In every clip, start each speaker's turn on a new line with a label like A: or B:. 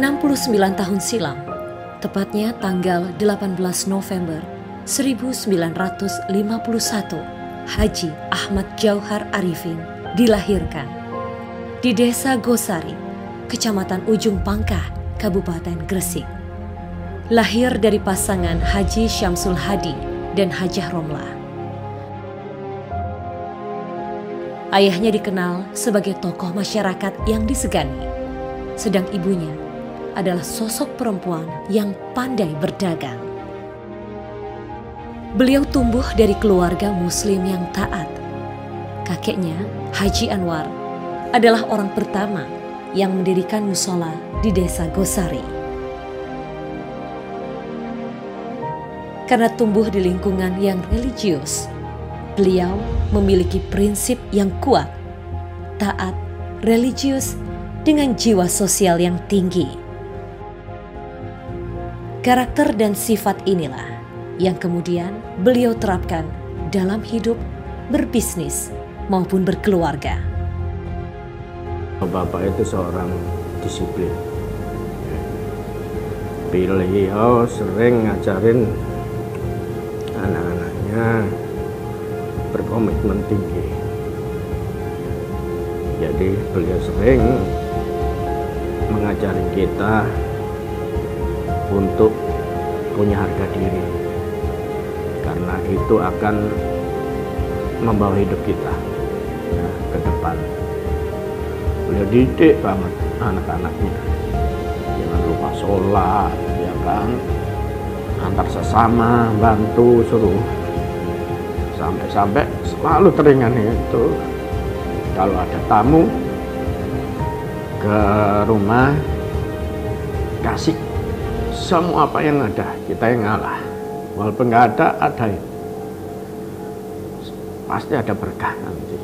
A: 69 tahun silam, tepatnya tanggal 18 November 1951, Haji Ahmad Jauhar Arifin dilahirkan di Desa Gosari, Kecamatan Ujung Pangkah, Kabupaten Gresik. Lahir dari pasangan Haji Syamsul Hadi dan Hajah Romlah. Ayahnya dikenal sebagai tokoh masyarakat yang disegani, sedang ibunya adalah sosok perempuan yang pandai berdagang. Beliau tumbuh dari keluarga Muslim yang taat. Kakeknya, Haji Anwar, adalah orang pertama yang mendirikan musola di Desa Gosari. Karena tumbuh di lingkungan yang religius, beliau memiliki prinsip yang kuat, taat, religius, dengan jiwa sosial yang tinggi. Karakter dan sifat inilah yang kemudian beliau terapkan dalam hidup, berbisnis, maupun berkeluarga.
B: Bapak itu seorang disiplin. Beliau sering ngajarin anak-anaknya berkomitmen tinggi. Jadi beliau sering mengajari kita untuk punya harga diri, karena itu akan membawa hidup kita ke depan. Beliau didik banget anak-anaknya, jangan lupa sholat, ya kan, antar sesama, bantu, suruh, sampai selalu teringat itu kalau ada tamu ke rumah, kasih semua apa yang ada, kita yang ngalah. Walaupun nggak ada, pasti ada berkah nanti.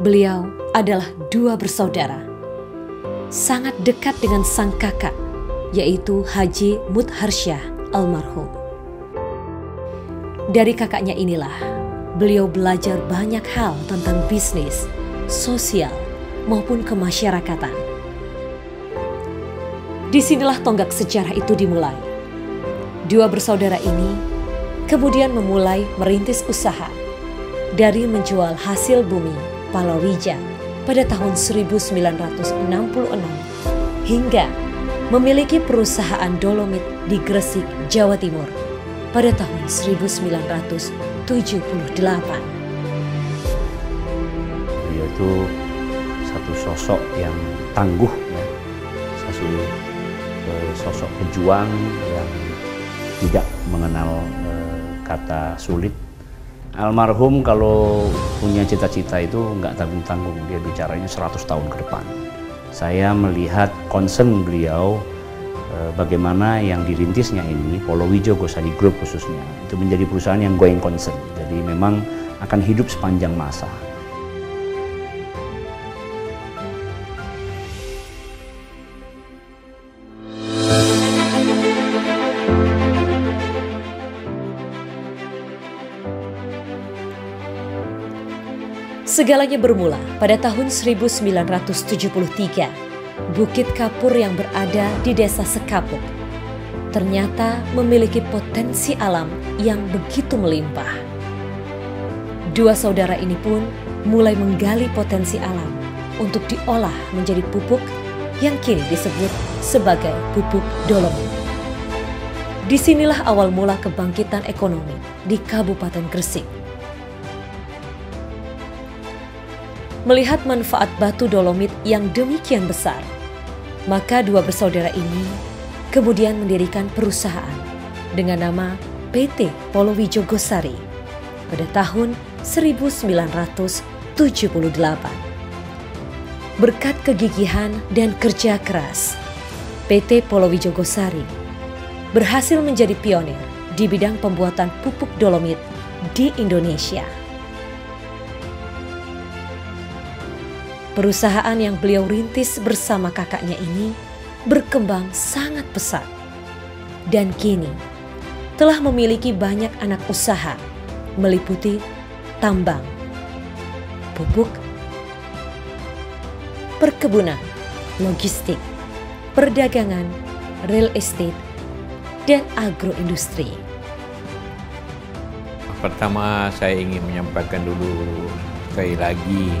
A: Beliau adalah dua bersaudara, sangat dekat dengan sang kakak, yaitu Haji Mutharsyah almarhum. Dari kakaknya inilah beliau belajar banyak hal tentang bisnis, sosial, maupun kemasyarakatan. Disinilah tonggak sejarah itu dimulai. Dua bersaudara ini kemudian memulai merintis usaha dari menjual hasil bumi palawija pada tahun 1966 hingga memiliki perusahaan dolomit di Gresik, Jawa Timur pada tahun 1978.
C: Beliau itu satu sosok yang tangguh, ya, satu sosok pejuang yang tidak mengenal kata sulit. Almarhum kalau punya cita-cita itu nggak tanggung-tanggung, dia bicaranya 100 tahun ke depan. Saya melihat concern beliau bagaimana yang dirintisnya ini, Polowijo Gosari Group khususnya, itu menjadi perusahaan yang going concern. Jadi memang akan hidup sepanjang masa.
A: Segalanya bermula pada tahun 1973. Bukit Kapur yang berada di Desa Sekapuk ternyata memiliki potensi alam yang begitu melimpah. Dua saudara ini pun mulai menggali potensi alam untuk diolah menjadi pupuk yang kini disebut sebagai pupuk dolomit. Disinilah awal mula kebangkitan ekonomi di Kabupaten Gresik. Melihat manfaat batu dolomit yang demikian besar, maka dua bersaudara ini kemudian mendirikan perusahaan dengan nama PT Polowijo Gosari pada tahun 1978. Berkat kegigihan dan kerja keras, PT Polowijo Gosari berhasil menjadi pionir di bidang pembuatan pupuk dolomit di Indonesia. Perusahaan yang beliau rintis bersama kakaknya ini berkembang sangat pesat dan kini telah memiliki banyak anak usaha meliputi tambang, pupuk, perkebunan, logistik, perdagangan, real estate, dan agroindustri.
D: Pertama, saya ingin menyampaikan dulu sekali lagi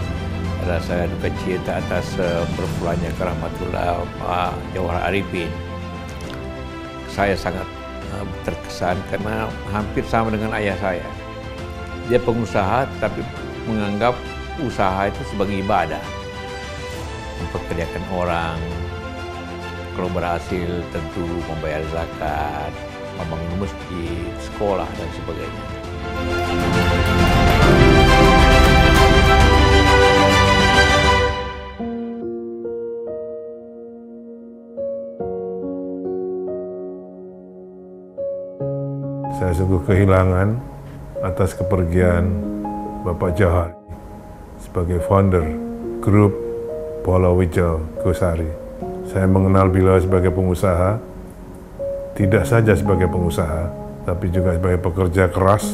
D: rasa duka cita atas berpulangnya ke rahmatullah Pak Djauhar Arifin. Saya sangat terkesan karena hampir sama dengan ayah saya. Dia pengusaha tapi menganggap usaha itu sebagai ibadah. Mempekerjakan orang, kalau berhasil tentu membayar zakat, membangun masjid, sekolah, dan sebagainya.
E: Saya sungguh kehilangan atas kepergian Bapak Djauhar sebagai founder grup Palawija Ghosari. Saya mengenal beliau sebagai pengusaha, tidak saja sebagai pengusaha, tapi juga sebagai pekerja keras,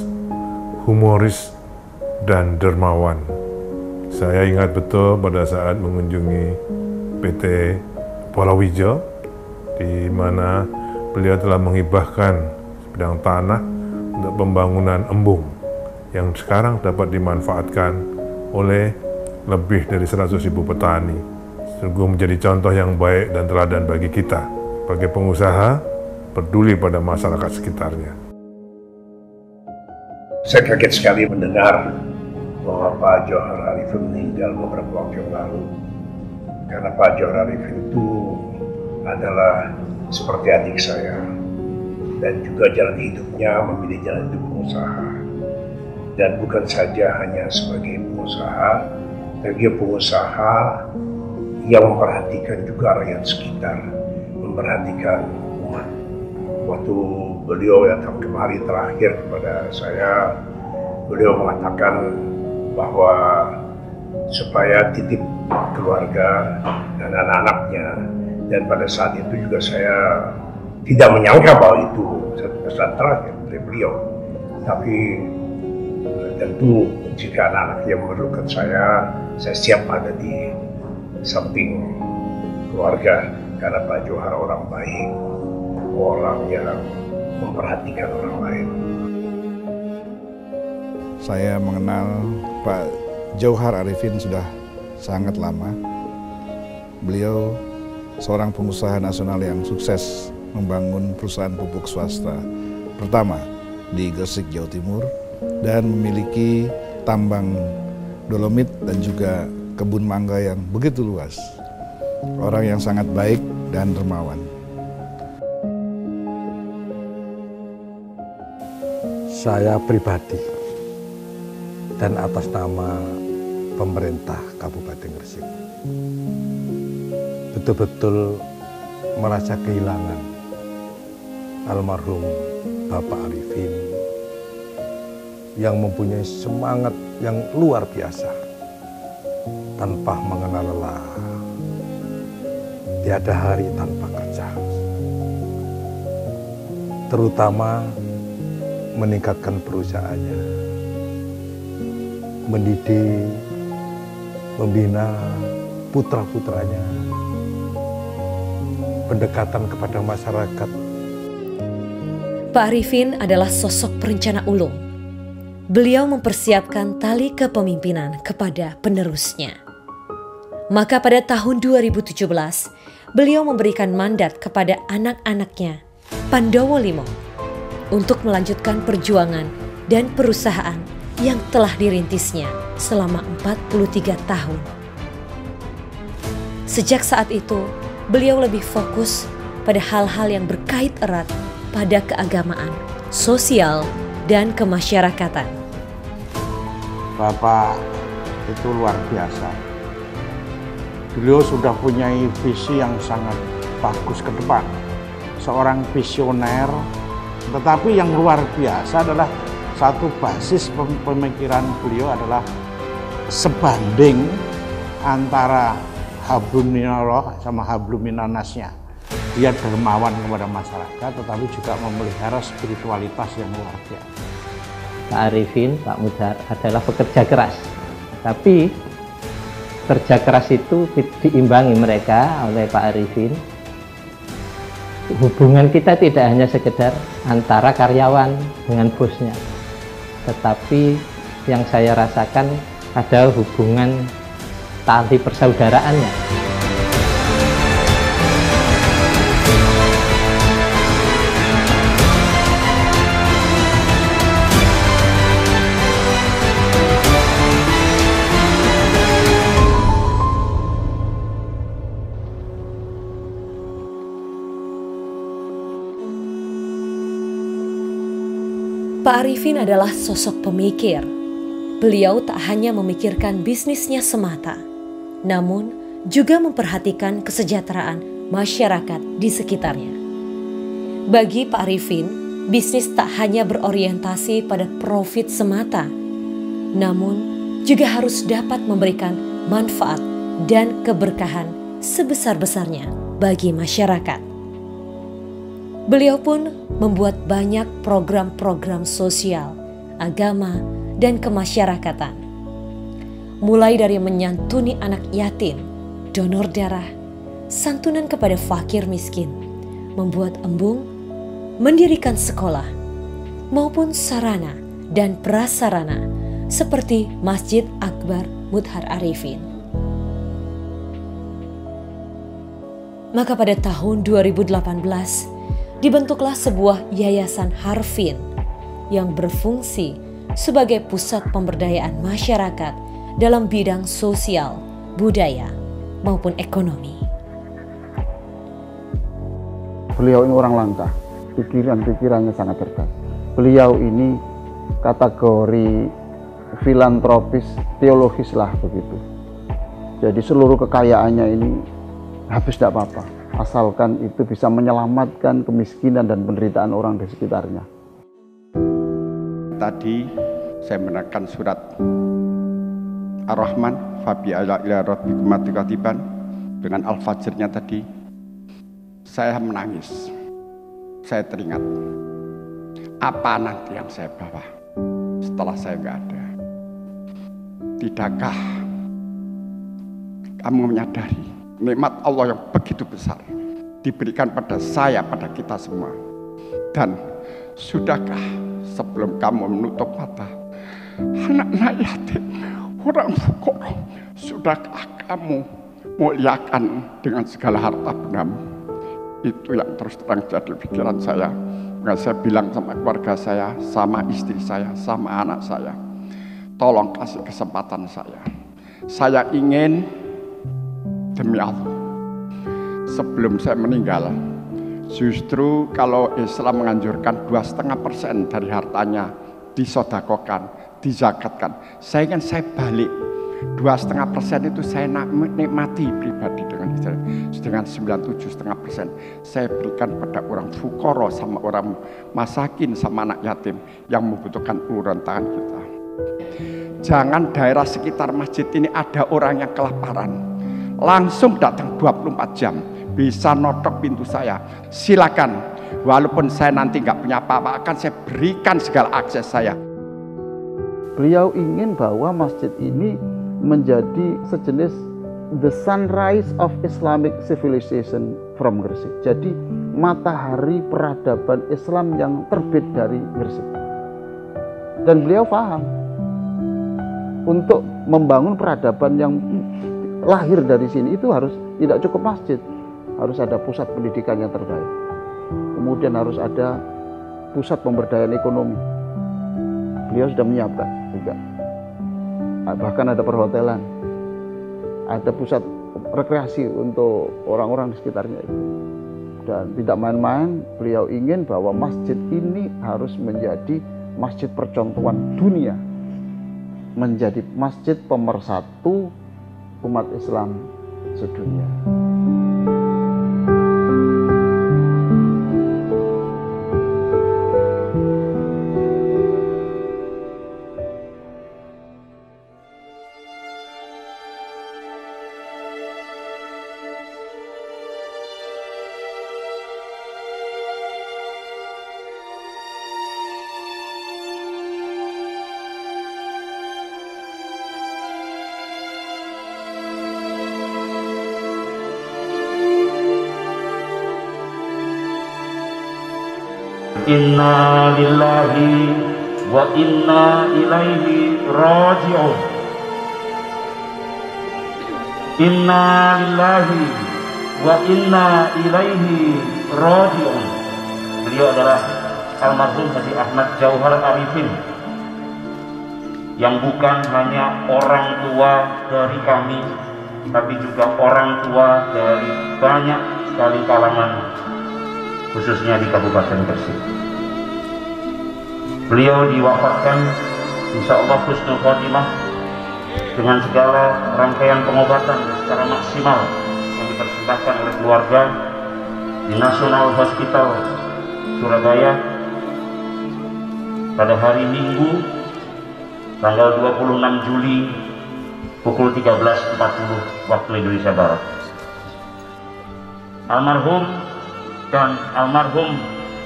E: humoris, dan dermawan. Saya ingat betul pada saat mengunjungi PT Palawija, di mana beliau telah menghibahkan sebidang tanah untuk pembangunan embung yang sekarang dapat dimanfaatkan oleh lebih dari 100.000 petani. Sungguh menjadi contoh yang baik dan teladan bagi kita sebagai pengusaha peduli pada masyarakat sekitarnya.
F: Saya kaget sekali mendengar bahwa Pak Djauhar Arifin meninggal beberapa waktu yang lalu. Karena Pak Djauhar Arifin itu adalah seperti adik saya. Dan juga jalan hidupnya memilih jalan hidup pengusaha. Dan bukan saja hanya sebagai pengusaha, tapi dia pengusaha yang memperhatikan juga rakyat sekitar, memperhatikan umat. Waktu beliau datang kemari terakhir kepada saya, beliau mengatakan bahwa supaya titip keluarga dan anak-anaknya, dan pada saat itu juga saya tidak menyangka bahwa itu pesan terakhir dari beliau. Tapi tentu jika anak-anak yang memerlukan saya siap ada di samping keluarga. Karena Pak Djauhar orang baik, orang yang memperhatikan orang lain.
G: Saya mengenal Pak Djauhar Arifin sudah sangat lama. Beliau seorang pengusaha nasional yang sukses membangun perusahaan pupuk swasta pertama di Gresik, Jawa Timur, dan memiliki tambang dolomit dan juga kebun mangga yang begitu luas. Orang yang sangat baik dan dermawan.
H: Saya pribadi dan atas nama pemerintah Kabupaten Gresik betul-betul merasa kehilangan almarhum Bapak Arifin yang mempunyai semangat yang luar biasa tanpa mengenal lelah, tiada hari tanpa kerja, terutama meningkatkan perusahaannya, mendidik, membina putra-putranya, pendekatan kepada masyarakat.
A: Pak Arifin adalah sosok perencana ulung. Beliau mempersiapkan tali kepemimpinan kepada penerusnya. Maka pada tahun 2017, beliau memberikan mandat kepada anak-anaknya, Pandowo Limo, untuk melanjutkan perjuangan dan perusahaan yang telah dirintisnya selama 43 tahun. Sejak saat itu, beliau lebih fokus pada hal-hal yang berkait erat pada keagamaan, sosial, dan kemasyarakatan.
I: Bapak itu luar biasa. Beliau sudah punya visi yang sangat bagus ke depan. Seorang visioner, tetapi yang luar biasa adalah satu basis pemikiran beliau adalah sebanding antara hablum minallah sama hablum minannasnya. Dia dermawan kepada masyarakat, tetapi juga memelihara spiritualitas yang luar biasa.
J: Pak Arifin, Pak Mudhar adalah pekerja keras, tapi kerja keras itu diimbangi mereka oleh Pak Arifin. Hubungan kita tidak hanya sekedar antara karyawan dengan bosnya, tetapi yang saya rasakan ada hubungan tali persaudaraannya.
A: Pak Arifin adalah sosok pemikir. Beliau tak hanya memikirkan bisnisnya semata, namun juga memperhatikan kesejahteraan masyarakat di sekitarnya. Bagi Pak Arifin, bisnis tak hanya berorientasi pada profit semata, namun juga harus dapat memberikan manfaat dan keberkahan sebesar-besarnya bagi masyarakat. Beliau pun membuat banyak program-program sosial, agama, dan kemasyarakatan. Mulai dari menyantuni anak yatim, donor darah, santunan kepada fakir miskin, membuat embung, mendirikan sekolah, maupun sarana dan prasarana seperti Masjid Akbar Mudhar Arifin. Maka pada tahun 2018, dibentuklah sebuah yayasan Harfin yang berfungsi sebagai pusat pemberdayaan masyarakat dalam bidang sosial, budaya, maupun ekonomi.
K: Beliau ini orang langka, pikirannya sangat cerdas. Beliau ini kategori filantropis, teologis lah begitu. Jadi seluruh kekayaannya ini habis tidak apa-apa, asalkan itu bisa menyelamatkan kemiskinan dan penderitaan orang di sekitarnya.
L: Tadi saya menekan surat Ar-Rahman, Fabi ala ila rabbikum katiban, dengan Al-Fajrnya tadi, saya menangis. Saya teringat, apa nanti yang saya bawa setelah saya nggak ada? Tidakkah kamu menyadari nikmat Allah yang begitu besar diberikan pada saya, pada kita semua? Dan sudahkah sebelum kamu menutup mata anak-anak yatim, orang fukara, sudahkah kamu muliakan dengan segala harta bendamu? Itu yang terus terang jadi pikiran saya. Maka saya bilang sama keluarga saya, sama istri saya, sama anak saya, tolong kasih kesempatan saya. Saya ingin, demi Allah, sebelum saya meninggal, justru kalau Islam menganjurkan 2,5% dari hartanya disodakokan, dizakatkan, saya ingin saya balik 2,5% itu saya nikmati pribadi dengan 97,5% saya berikan pada orang fukara, sama orang masakin, sama anak yatim yang membutuhkan uluran tangan kita. Jangan daerah sekitar masjid ini ada orang yang kelaparan, langsung datang 24 jam, bisa notok pintu saya, silakan. Walaupun saya nanti nggak punya apa-apa, akan saya berikan segala akses saya.
K: Beliau ingin bahwa masjid ini menjadi sejenis the sunrise of Islamic civilization from Gresik. Jadi matahari peradaban Islam yang terbit dari Gresik. Dan beliau paham untuk membangun peradaban yang lahir dari sini itu harus tidak cukup masjid, harus ada pusat pendidikan yang terbaik, kemudian harus ada pusat pemberdayaan ekonomi. Beliau sudah menyiapkan juga, bahkan ada perhotelan, ada pusat rekreasi untuk orang-orang di sekitarnya itu. Dan tidak main-main, beliau ingin bahwa masjid ini harus menjadi masjid percontohan dunia, menjadi masjid pemersatu umat Islam sedunia.
M: Inna lillahi wa inna ilaihi raji'un. Inna lillahi wa inna ilaihi raji'un. Beliau adalah almarhum Haji Ahmad Jauhar Arifin, yang bukan hanya orang tua dari kami, tapi juga orang tua dari banyak sekali kalangan, khususnya di Kabupaten Gresik. Beliau diwafatkan insya Allah husnul khotimah dengan segala rangkaian pengobatan secara maksimal yang dipersembahkan oleh keluarga di National Hospital Surabaya pada hari Minggu tanggal 26 Juli pukul 13.40 waktu Indonesia Barat. Almarhum dan almarhum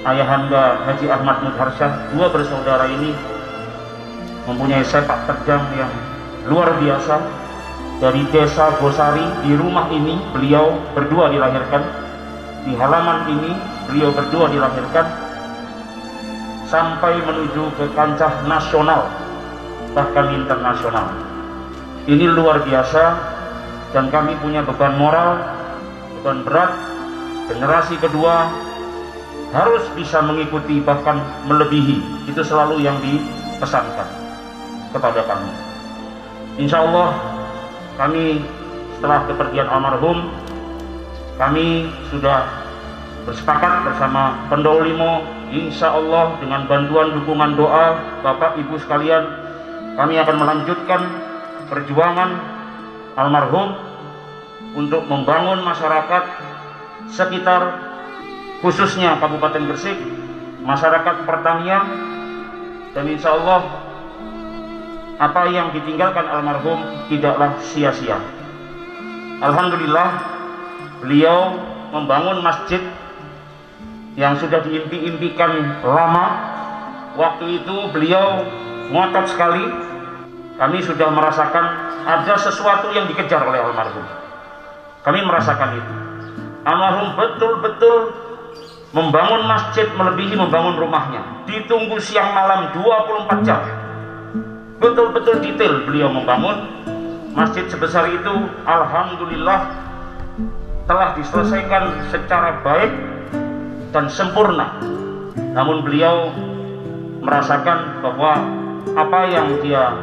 M: ayahanda Haji Ahmad Mutharsyah, dua bersaudara ini mempunyai sepak terjang yang luar biasa. Dari desa Gosari, di rumah ini beliau berdua dilahirkan, di halaman ini beliau berdua dilahirkan, sampai menuju ke kancah nasional bahkan internasional. Ini luar biasa, dan kami punya beban moral, beban berat. Generasi kedua harus bisa mengikuti bahkan melebihi, itu selalu yang dipesankan kepada kami. Insya Allah kami setelah kepergian almarhum, kami sudah bersepakat bersama Pendolimo, insya Allah dengan bantuan dukungan doa Bapak Ibu sekalian, kami akan melanjutkan perjuangan almarhum untuk membangun masyarakat sekitar, khususnya Kabupaten Gresik, masyarakat pertanian, dan insya Allah apa yang ditinggalkan almarhum tidaklah sia-sia. Alhamdulillah beliau membangun masjid yang sudah diimpi-impikan lama. Waktu itu beliau ngotot sekali. Kami sudah merasakan ada sesuatu yang dikejar oleh almarhum. Kami merasakan itu. Almarhum betul-betul membangun masjid melebihi membangun rumahnya. Ditunggu siang malam 24 jam. Betul-betul detail beliau membangun masjid sebesar itu. Alhamdulillah telah diselesaikan secara baik dan sempurna. Namun beliau merasakan bahwa apa yang dia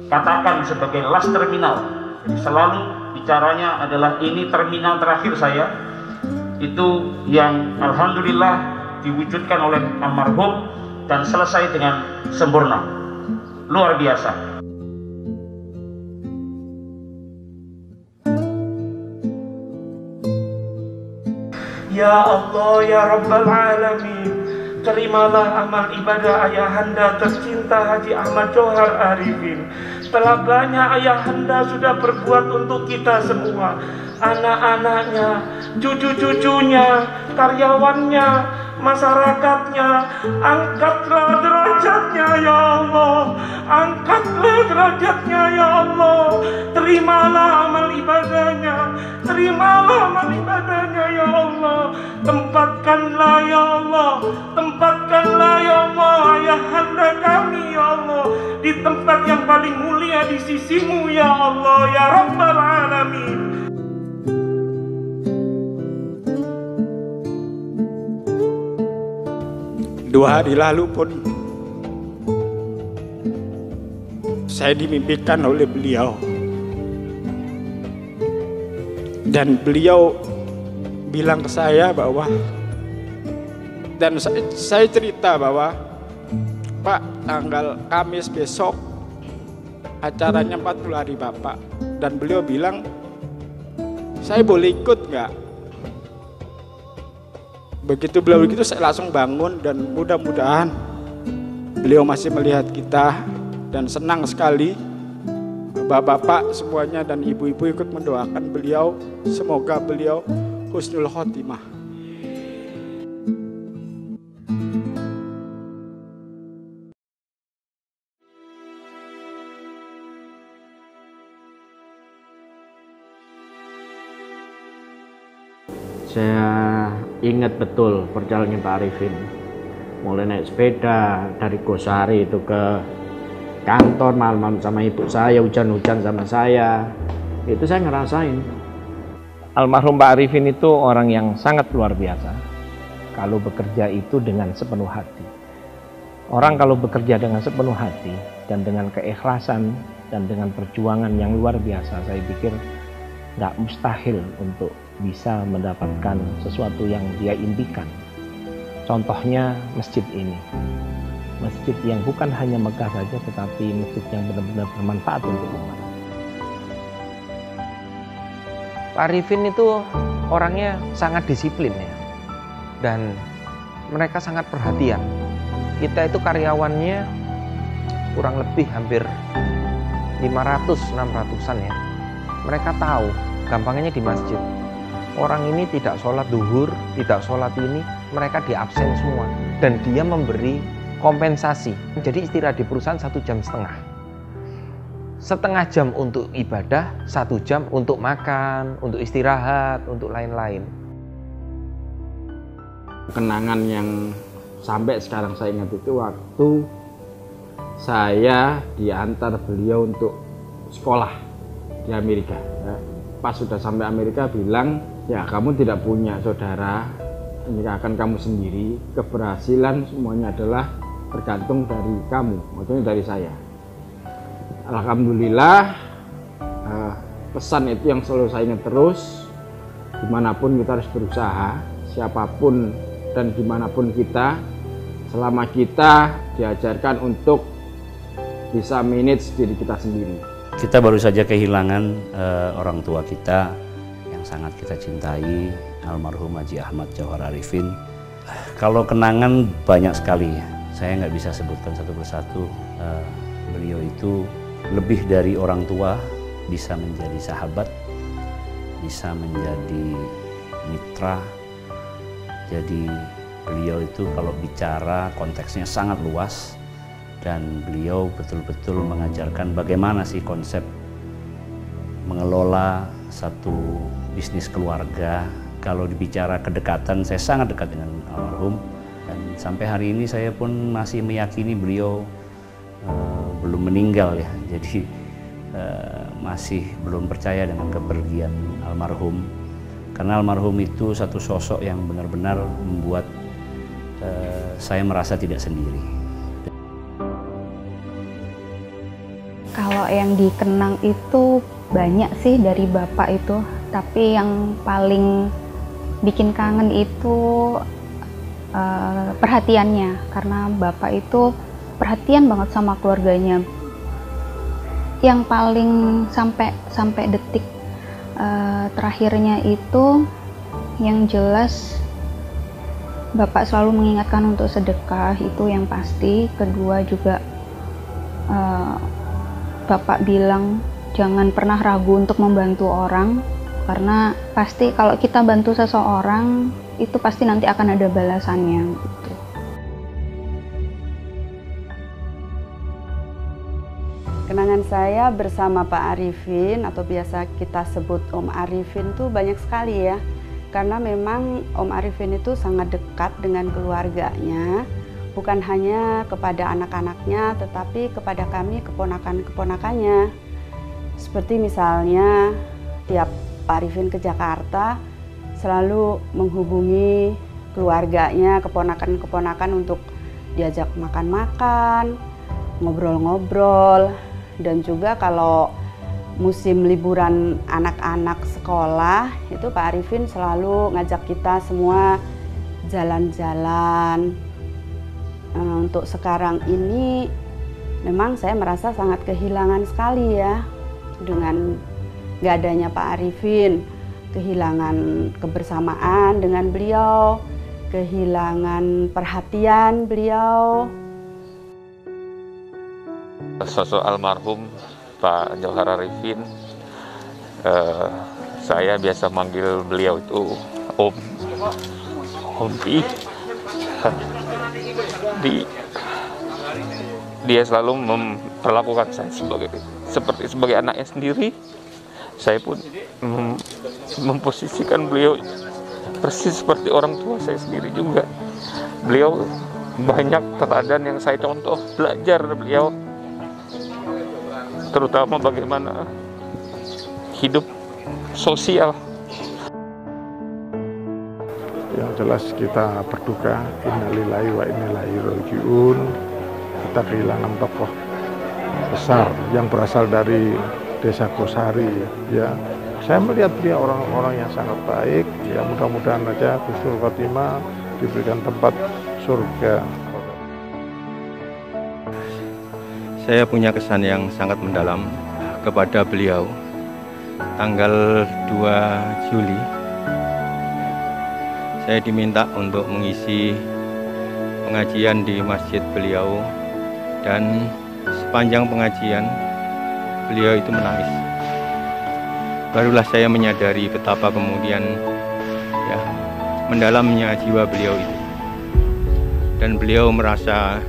M: katakan sebagai last terminal, selalu bicaranya adalah ini terminal terakhir saya, itu yang alhamdulillah diwujudkan oleh almarhum dan selesai dengan sempurna. Luar biasa.
N: Ya Allah, ya Rabbal Alamin, terimalah amal ibadah ayahanda tercinta Haji Ahmad Jauhar Arifin. Telah banyak ayahanda sudah berbuat untuk kita semua, anak-anaknya, cucu-cucunya, karyawannya, masyarakatnya. Angkatlah derajatnya ya Allah, angkatlah derajatnya ya Allah. Terimalah amal ibadahnya, terimalah amal ibadahnya ya Allah. Tempatkanlah ya Allah, tempatkanlah ya Allah ayahanda kami ya Allah di tempat yang paling mulia di sisimu ya Allah, ya Rabbal Alamin.
L: Dua hari lalu pun saya dimimpikan oleh beliau, dan beliau bilang ke saya bahwa, dan saya cerita bahwa Pak, tanggal Kamis besok acaranya 40 hari Bapak, dan beliau bilang saya boleh ikut nggak? Begitu beliau begitu saya langsung bangun, dan mudah-mudahan beliau masih melihat kita, dan senang sekali bapak-bapak semuanya dan ibu-ibu ikut mendoakan beliau, semoga beliau husnul khotimah.
B: Saya ingat betul perjalanannya Pak Arifin. mulai naik sepeda dari Gosari itu ke kantor malam-malam sama ibu saya, hujan-hujan sama saya, itu saya ngerasain.
O: Almarhum Pak Arifin itu orang yang sangat luar biasa. Kalau bekerja itu dengan sepenuh hati. Orang kalau bekerja dengan sepenuh hati dan dengan keikhlasan dan dengan perjuangan yang luar biasa, saya pikir nggak mustahil untuk bisa mendapatkan sesuatu yang dia impikan. Contohnya masjid ini. Masjid yang bukan hanya megah saja, tetapi masjid yang benar-benar bermanfaat untuk umat. Pak Arifin itu orangnya sangat disiplin ya. Dan mereka sangat perhatian. Kita itu karyawannya kurang lebih hampir 500-600an ya. Mereka tahu, gampangnya di masjid. Orang ini tidak sholat duhur, tidak sholat ini, mereka di absen semua. Dan dia memberi kompensasi. Jadi istirahat di perusahaan 1,5 jam. Setengah jam untuk ibadah, 1 jam untuk makan, untuk istirahat, untuk lain-lain.
B: Kenangan yang sampai sekarang saya ingat itu waktu saya diantar beliau untuk sekolah di Amerika. Pas sudah sampai Amerika bilang, ya kamu tidak punya saudara, ini akan kamu sendiri, keberhasilan semuanya adalah tergantung dari kamu, maksudnya dari saya. Alhamdulillah, pesan itu yang selalu saya ingat terus, dimanapun kita harus berusaha, siapapun dan dimanapun kita, selama kita diajarkan untuk bisa manage diri kita sendiri.
C: Kita baru saja kehilangan orang tua kita yang sangat kita cintai, almarhum Haji Ahmad Johar Arifin. Kalau kenangan banyak sekali ya, saya nggak bisa sebutkan satu persatu. Beliau itu lebih dari orang tua, bisa menjadi sahabat, bisa menjadi mitra. Jadi beliau itu kalau bicara konteksnya sangat luas. Dan beliau betul-betul mengajarkan bagaimana sih konsep mengelola satu bisnis keluarga. Kalau dibicara kedekatan, saya sangat dekat dengan almarhum. Dan sampai hari ini saya pun masih meyakini beliau belum meninggal ya. Jadi masih belum percaya dengan kepergian almarhum. Karena almarhum itu satu sosok yang benar-benar membuat saya merasa tidak sendiri.
P: Kalau yang dikenang itu banyak sih dari Bapak itu, tapi yang paling bikin kangen itu perhatiannya, karena Bapak itu perhatian banget sama keluarganya. Yang paling sampai detik terakhirnya itu yang jelas Bapak selalu mengingatkan untuk sedekah, itu yang pasti. Kedua juga Bapak bilang jangan pernah ragu untuk membantu orang, karena pasti kalau kita bantu seseorang itu pasti nanti akan ada balasannya gitu.
Q: Kenangan saya bersama Pak Arifin atau biasa kita sebut Om Arifin tuh banyak sekali ya, karena memang Om Arifin itu sangat dekat dengan keluarganya. Bukan hanya kepada anak-anaknya, tetapi kepada kami keponakan-keponakannya. Seperti misalnya tiap Pak Arifin ke Jakarta, selalu menghubungi keluarganya, keponakan-keponakan untuk diajak makan-makan, ngobrol-ngobrol. Dan juga kalau musim liburan anak-anak sekolah, itu Pak Arifin selalu ngajak kita semua jalan-jalan. Untuk sekarang ini memang saya merasa sangat kehilangan sekali ya dengan gak adanya Pak Arifin, kehilangan kebersamaan dengan beliau, kehilangan perhatian beliau.
R: Sosok almarhum Pak Johar Arifin, saya biasa manggil beliau itu Om Pi. Dia selalu memperlakukan saya sebagai anaknya sendiri. Saya pun memposisikan beliau persis seperti orang tua saya sendiri juga. Beliau banyak teladan yang saya contoh belajar dari beliau, terutama bagaimana hidup sosial.
I: Yang jelas kita berduka, innalillahi wa inna ilaihi raji'un. Kita kehilangan tokoh besar yang berasal dari Desa Gosari, ya. Saya melihat dia orang-orang yang sangat baik, ya mudah-mudahan aja Husnul Khotimah diberikan tempat surga.
S: Saya punya kesan yang sangat mendalam kepada beliau. Tanggal 2 Juli, saya diminta untuk mengisi pengajian di masjid beliau, dan sepanjang pengajian beliau itu menangis. Barulah saya menyadari betapa kemudian ya mendalamnya jiwa beliau itu. Dan beliau merasa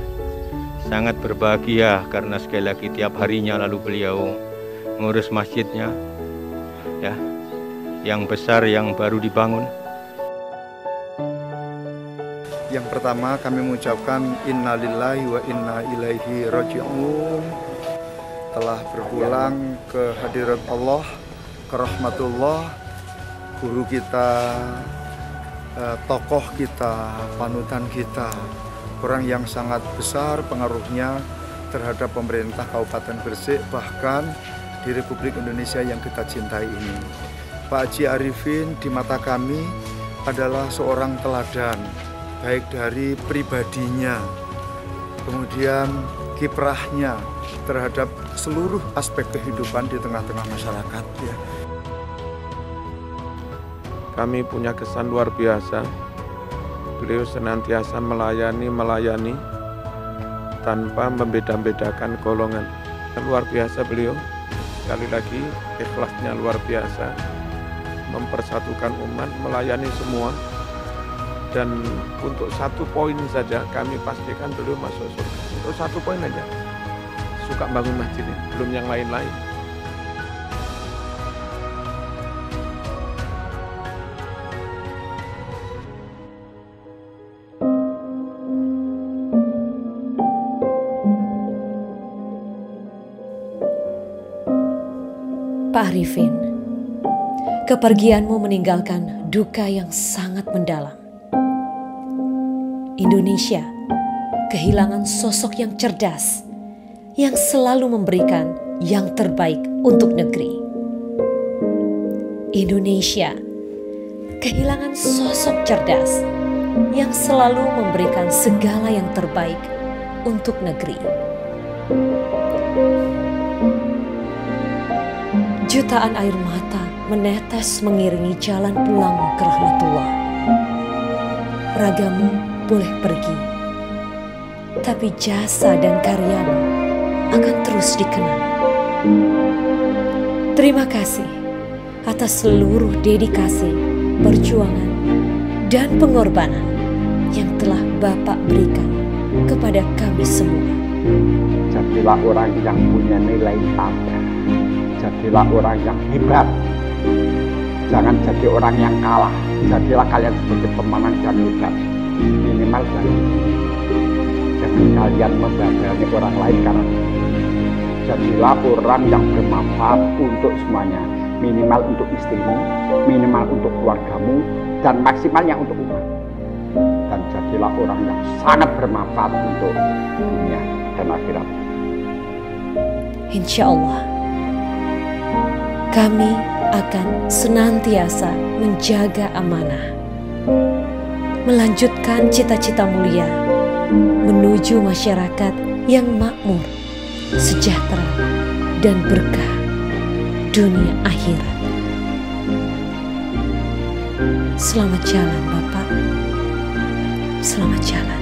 S: sangat berbahagia karena sekali lagi tiap harinya lalu beliau mengurus masjidnya ya, yang besar yang baru dibangun.
G: Yang pertama kami mengucapkan innalillahi wa inna ilaihi raji'un. Telah berpulang ke hadirat Allah, ke rahmatullah, guru kita, tokoh kita, panutan kita, orang yang sangat besar pengaruhnya terhadap pemerintah Kabupaten Gresik, bahkan di Republik Indonesia yang kita cintai ini. Pak Haji Arifin di mata kami adalah seorang teladan, baik dari pribadinya, kemudian kiprahnya terhadap seluruh aspek kehidupan di tengah-tengah masyarakat. Ya.
I: Kami punya kesan luar biasa. Beliau senantiasa melayani tanpa membeda-bedakan golongan. Luar biasa beliau. Sekali lagi ikhlasnya luar biasa. Mempersatukan umat, melayani semua. Dan untuk satu poin saja kami pastikan beliau masuk surga. Untuk satu poin aja. Suka bangun masjid ini, belum yang lain-lain.
A: Pak Arifin, kepergianmu meninggalkan duka yang sangat mendalam. Indonesia kehilangan sosok yang cerdas, yang selalu memberikan yang terbaik untuk negeri. Indonesia kehilangan sosok cerdas yang selalu memberikan segala yang terbaik untuk negeri. Jutaan air mata menetes mengiringi jalan pulang ke rahmatullah. Ragamu boleh pergi, tapi jasa dan karyamu akan terus dikenang. Terima kasih atas seluruh dedikasi, perjuangan, dan pengorbanan yang telah Bapak berikan kepada kami semua.
L: Jadilah orang yang punya nilai tambah. Jadilah orang yang hebat. Jangan jadi orang yang kalah. Jadilah kalian sebagai pemenang yang hebat. Minimal dari jangan kalian membanggakan orang lain karena jadilah orang yang bermanfaat untuk semuanya. Minimal untuk istrimu, minimal untuk keluargamu, dan maksimalnya untuk umat. Dan jadilah orang yang sangat bermanfaat untuk dunia dan akhirat.
A: Insya Allah, kami akan senantiasa menjaga amanah, melanjutkan cita-cita mulia, menuju masyarakat yang makmur, sejahtera, dan berkah dunia akhirat. Selamat jalan Bapak, selamat jalan.